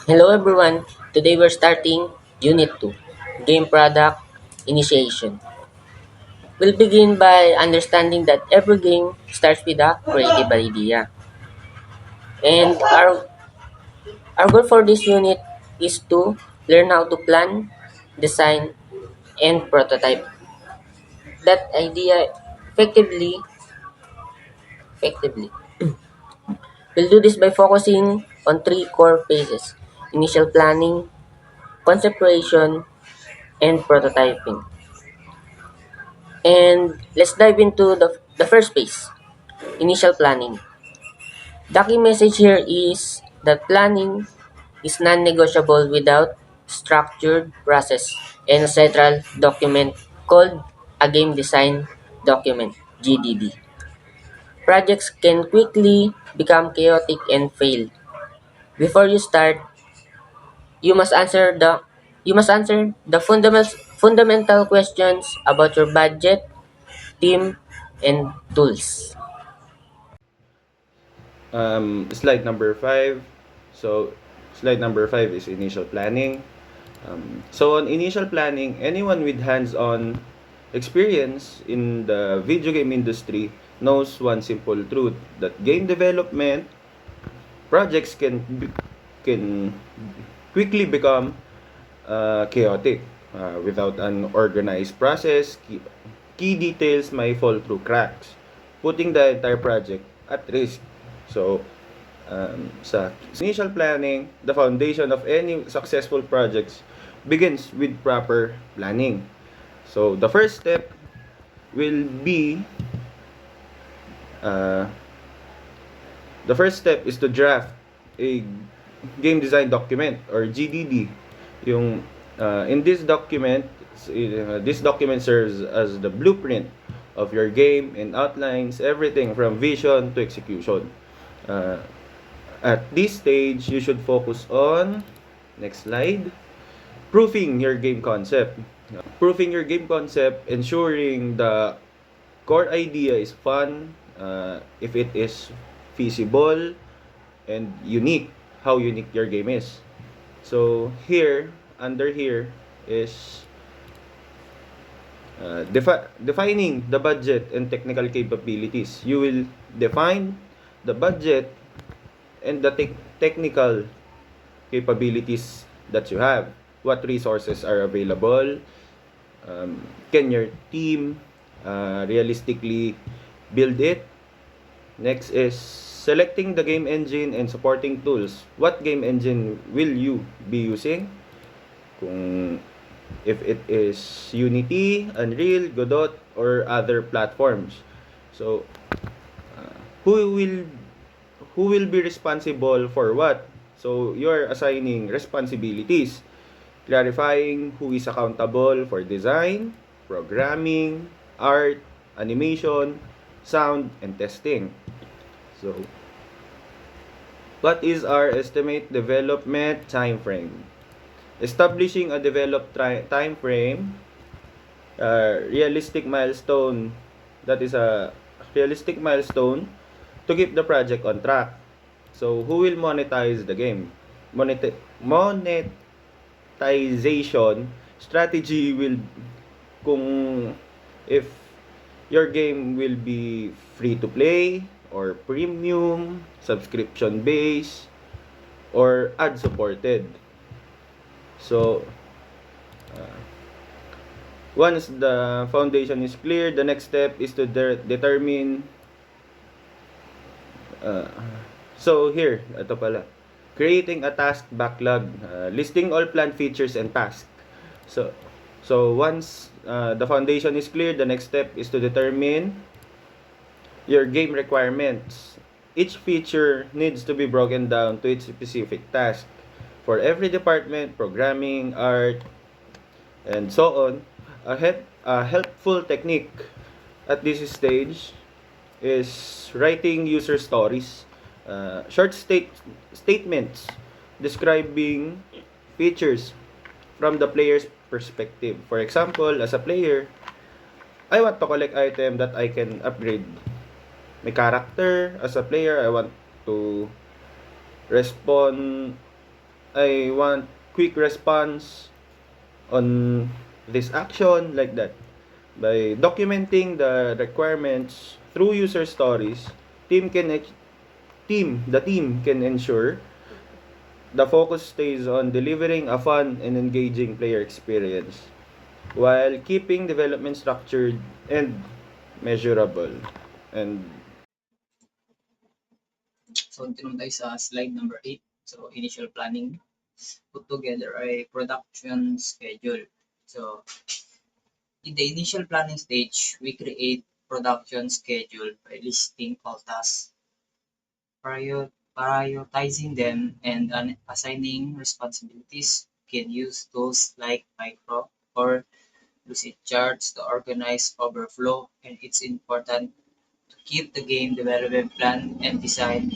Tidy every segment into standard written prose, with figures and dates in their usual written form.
Hello everyone, today we're starting Unit 2, Game Product Initiation. We'll begin by understanding that every game starts with a creative idea. And our goal for this unit is to learn how to plan, design, and prototype that idea effectively. We'll do this by focusing on three core phases: initial planning, concept creation, and prototyping. And let's dive into the first phase, initial planning. The key message here is that planning is non-negotiable without structured process and a central document called a game design document, GDD. Projects can quickly become chaotic and fail. Before you start, you must answer the fundamental questions about your budget, team, and tools. Slide number 5. So, slide number 5 is initial planning. So, on initial planning, anyone with hands-on experience in the video game industry knows one simple truth that game development projects can quickly become chaotic without an organized process. Key details may fall through cracks, putting the entire project at risk. So, sa initial planning, the foundation of any successful projects begins with proper planning. So, will be uh, the first step is to draft a game design document or GDD. Yung this document serves as the blueprint of your game and outlines everything from vision to execution. Uh, at this stage, you should focus on next slide, proofing your game concept. Proofing your game concept, ensuring the core idea is fun, if it is feasible and unique, how unique your game is. So here, under here is defining the budget and technical capabilities. You will define the budget and the technical capabilities that you have. What resources are available? Can your team realistically build it? Next is selecting the game engine and supporting tools. What game engine will you be using? Kung if it is Unity, Unreal, Godot, or other platforms. So, uh, who will who will be responsible for what? So, you're assigning responsibilities, clarifying who is accountable for design, programming, art, animation, sound, and testing. So, what is our estimate development time frame? Establishing a time frame, realistic milestone, that is a realistic milestone to keep the project on track. So, who will monetize the game? Monetization strategy will, kung if your game will be free to play or premium, subscription based, or ad supported. So, uh, once the foundation is clear, the next step is to determine. Uh, so here, ito pala. Creating a task backlog, listing all planned features and tasks. So, once the foundation is clear, the next step is to determine your game requirements. Each feature needs to be broken down to its specific task. For every department, programming, art, and so on, a helpful technique at this stage is writing user stories, short statements describing features from the player's perspective. For example, as a player, I want to collect item that I can upgrade. My character, as a player, I want to respond I want quick response on this action, like that. By documenting the requirements through user stories, team can the team can ensure the focus stays on delivering a fun and engaging player experience while keeping development structured and measurable. And So, dito naman tayo sa slide number 8. So, initial planning. Put together a production schedule. So, in the initial planning stage, we create production schedule by listing all tasks, prioritizing them, and assigning responsibilities. We can use tools like Micro or Lucid charts to organize overflow, and it's important to keep the game development plan and design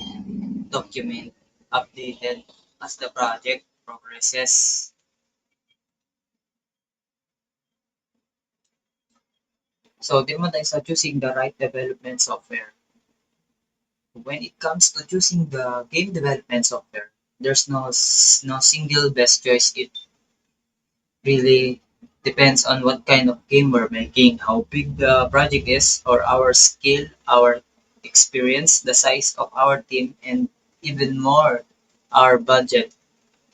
document updated as the project progresses. So, di naman tayo sa choosing the right development software. When it comes to choosing the game development software, there's no single best choice. It really depends on what kind of game we're making, how big the project is, or our skill, our experience, the size of our team, and even more, our budget.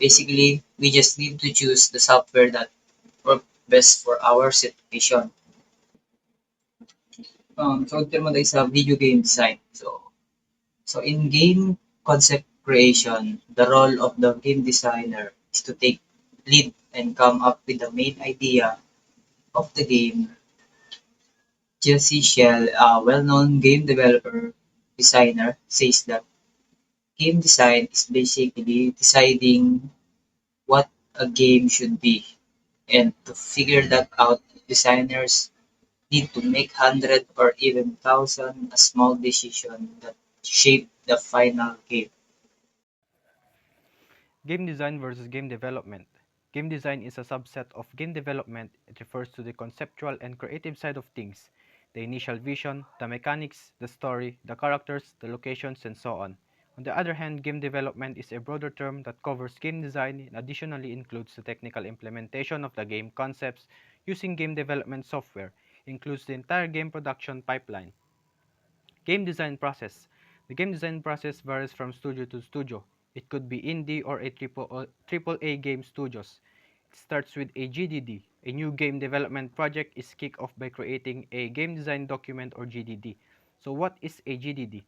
Basically, we just need to choose the software that works best for our situation. So, ito naman tayo sa video game design. So in game concept creation, the role of the game designer is to take lead and come up with the main idea of the game. Jesse Shell, a well-known game developer designer, says that game design is basically deciding what a game should be. And to figure that out, designers need to make hundred or even thousand small decisions that shape the final game. Game design versus game development. Game design is a subset of game development. It refers to the conceptual and creative side of things, the initial vision, the mechanics, the story, the characters, the locations, and so on. On the other hand, game development is a broader term that covers game design and additionally includes the technical implementation of the game concepts using game development software, includes the entire game production pipeline. Game design process. The game design process varies from studio to studio. It could be indie or a triple A game studios. It starts with a GDD. A new game development project is kicked off by creating a game design document or GDD. So what is a GDD?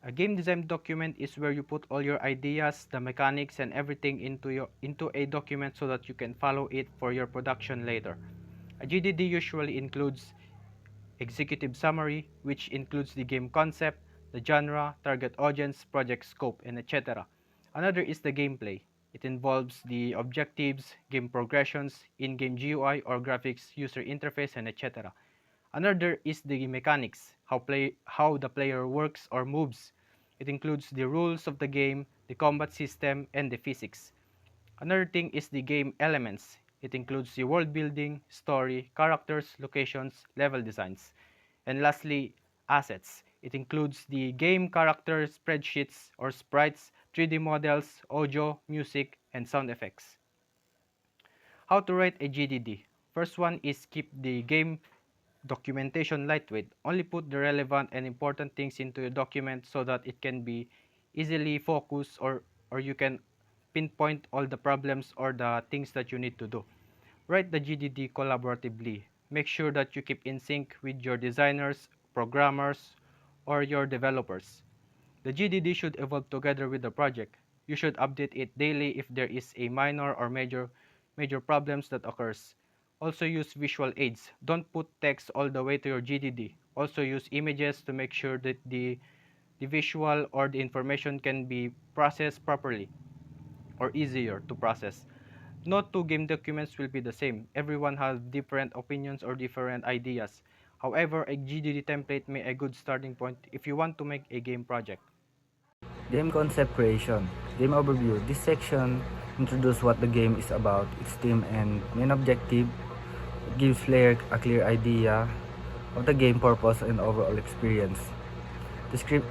A game design document is where you put all your ideas, the mechanics, and everything into a document so that you can follow it for your production later. A GDD usually includes executive summary, which includes the game concept, the genre, target audience, project scope, and etc. Another is the gameplay. It involves the objectives, game progressions, in-game GUI or graphics, user interface, and etc. Another is the mechanics, how the player works or moves. It includes the rules of the game, the combat system, and the physics. Another thing is the game elements. It includes the world building, story, characters, locations, level designs. And lastly, assets. It includes the game character spreadsheets or sprites, 3D models, audio, music, and sound effects. How to write a GDD. First one is keep the game documentation lightweight. Only put the relevant and important things into a document so that it can be easily focused or you can pinpoint all the problems or the things that you need to do. Write the GDD collaboratively. Make sure that you keep in sync with your designers, programmers, or your developers. The GDD should evolve together with the project. You should update it daily if there is a minor or major problems that occurs. Also use visual aids. Don't put text all the way to your GDD. Also use images to make sure that the visual or the information can be processed properly or easier to process. No two game documents will be the same. Everyone has different opinions or different ideas. However, a GDD template may be a good starting point if you want to make a game project. Game concept creation. Game overview. This section introduces what the game is about, its theme and main objective. It gives player a clear idea of the game purpose and overall experience.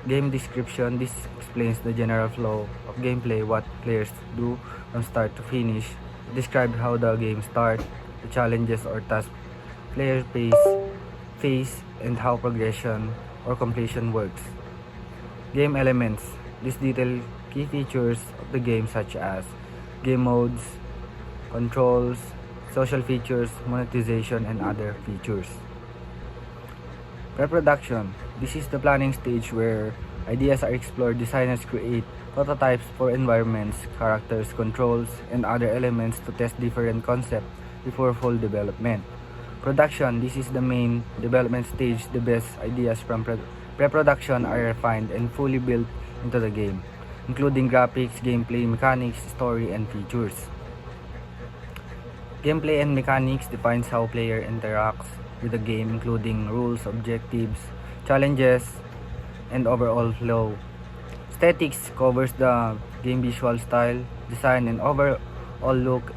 Game description. This explains the general flow of gameplay, what players do from start to finish. It describes how the game starts, the challenges or tasks players face, and how progression or completion works. Game elements. This detail key features of the game such as game modes, controls, social features, monetization, and other features. Pre-production. This is the planning stage where ideas are explored, designers create prototypes for environments, characters, controls, and other elements to test different concepts before full development. Production. This is the main development stage. The best ideas from pre-production are refined and fully built into the game, including graphics, gameplay, mechanics, story, and features. Gameplay and mechanics defines how player interacts with the game, including rules, objectives, challenges, and overall flow. Aesthetics covers the game visual style, design, and overall look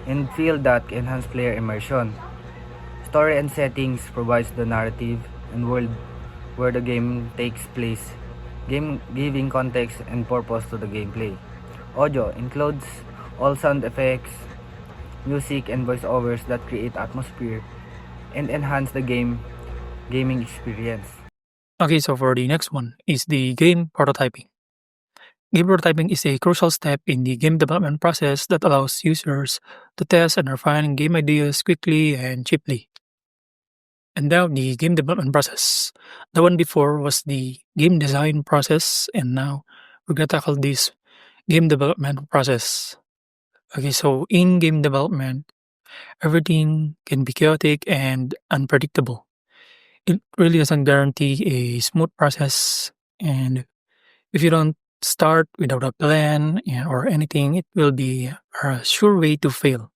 and feel that enhance player immersion. Story and settings provides the narrative and world where the game takes place, game giving context and purpose to the gameplay. Audio includes all sound effects, music, and voiceovers that create atmosphere and enhance the gaming experience. Okay, so for the next one is the game prototyping. Game prototyping is a crucial step in the game development process that allows users to test and refine game ideas quickly and cheaply. And now the game development process. The one before was the game design process, and now we're gonna tackle this game development process. Okay, so in game development, everything can be chaotic and unpredictable. It really doesn't guarantee a smooth process, and if you don't start without a plan or anything, it will be a sure way to fail.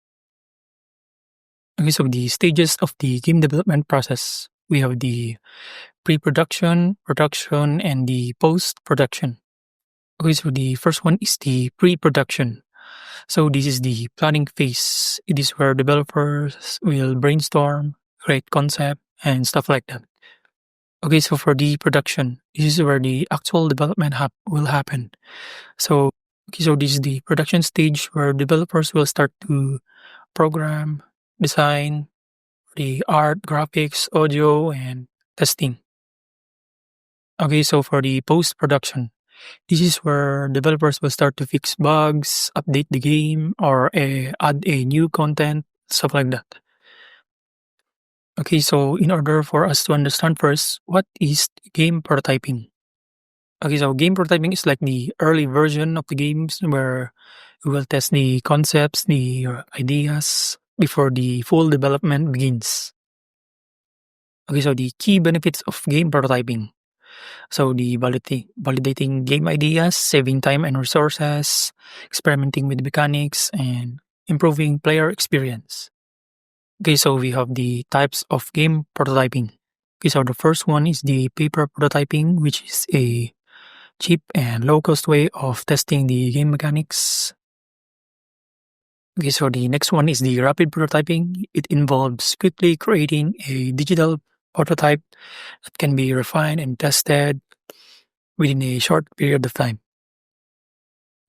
Okay, so the stages of the game development process, we have the pre-production, production, and the post-production. Okay, so the first one is the pre-production. So this is the planning phase. It is where developers will brainstorm, create concept, and stuff like that. Okay, so for the production, this is where the actual development will happen. So, okay, so this is the production stage where developers will start to program, design, the art, graphics, audio, and testing. Okay, so for the post-production, this is where developers will start to fix bugs, update the game, or add a new content, stuff like that. Okay, so in order for us to understand first, what is game prototyping? Okay, so game prototyping is like the early version of the games where we will test the concepts, the ideas before the full development begins. Okay, so the key benefits of game prototyping. So the validating game ideas, saving time and resources, experimenting with mechanics, and improving player experience. Okay, so we have the types of game prototyping. Okay, so the first one is the paper prototyping, which is a cheap and low-cost way of testing the game mechanics. Okay, so the next one is the rapid prototyping. It involves quickly creating a digital prototype that can be refined and tested within a short period of time.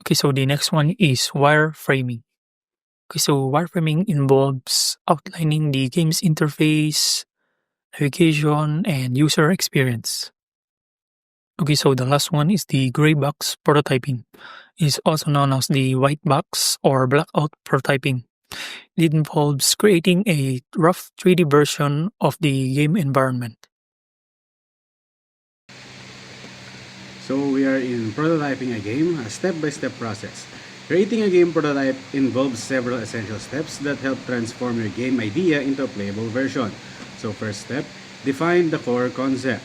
Okay, so the next one is wireframing. Okay, so wireframing involves outlining the game's interface, navigation, and user experience. Okay, so the last one is the gray box prototyping. It's also known as the white box or blackout prototyping. It involves creating a rough 3D version of the game environment. So we are in prototyping a game, a step-by-step process. Creating a game prototype involves several essential steps that help transform your game idea into a playable version. So first step, define the core concept.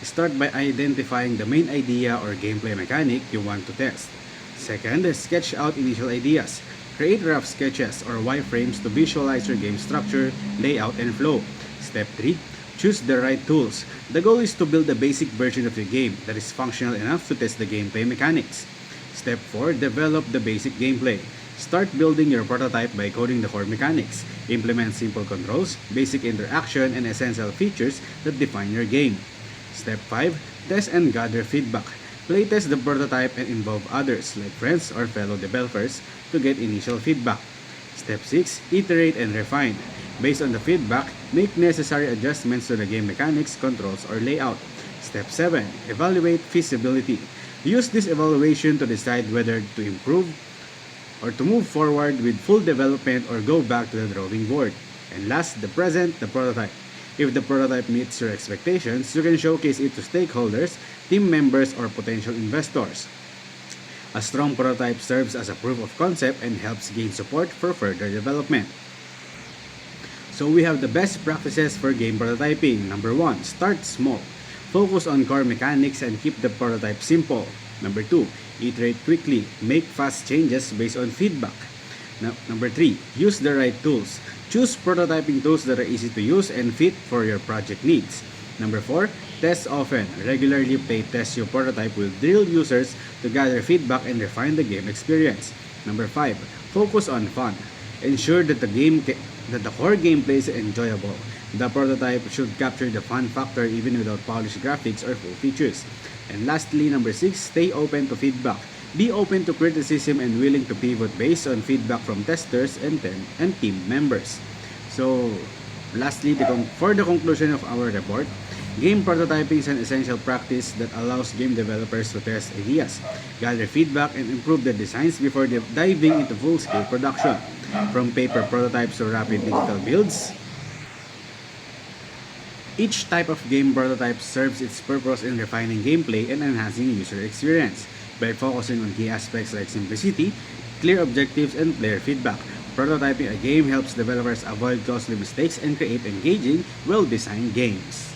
Start by identifying the main idea or gameplay mechanic you want to test. Second, sketch out initial ideas. Create rough sketches or wireframes to visualize your game structure, layout, and flow. Step 3, choose the right tools. The goal is to build a basic version of your game that is functional enough to test the gameplay mechanics. Step 4, develop the basic gameplay. Start building your prototype by coding the core mechanics. Implement simple controls, basic interaction, and essential features that define your game. Step 5, Test and gather feedback. Playtest the prototype and involve others like friends or fellow developers to get initial feedback. Step 6. Iterate and refine. Based on the feedback, make necessary adjustments to the game mechanics, controls, or layout. Step 7. Evaluate feasibility. Use this evaluation to decide whether to improve or to move forward with full development or go back to the drawing board. And last, the prototype. If the prototype meets your expectations, you can showcase it to stakeholders, team members, or potential investors. A strong prototype serves as a proof of concept and helps gain support for further development. So we have the best practices for game prototyping. Number 1, start small. Focus on core mechanics and keep the prototype simple. Number 2, iterate quickly. Make fast changes based on feedback. Number 3, use the right tools. Choose prototyping tools that are easy to use and fit for your project needs. Number 4, test often. Regularly play test your prototype with real users to gather feedback and refine the game experience. Number 5, focus on fun. Ensure that the core gameplay is enjoyable. The prototype should capture the fun factor even without polished graphics or full features. And lastly, number 6, stay open to feedback. Be open to criticism and willing to pivot based on feedback from testers and team members. So, lastly, for the conclusion of our report, game prototyping is an essential practice that allows game developers to test ideas, gather feedback, and improve the designs before diving into full-scale production. From paper prototypes to rapid digital builds, each type of game prototype serves its purpose in refining gameplay and enhancing user experience. By focusing on key aspects like simplicity, clear objectives, and player feedback, prototyping a game helps developers avoid costly mistakes and create engaging, well-designed games.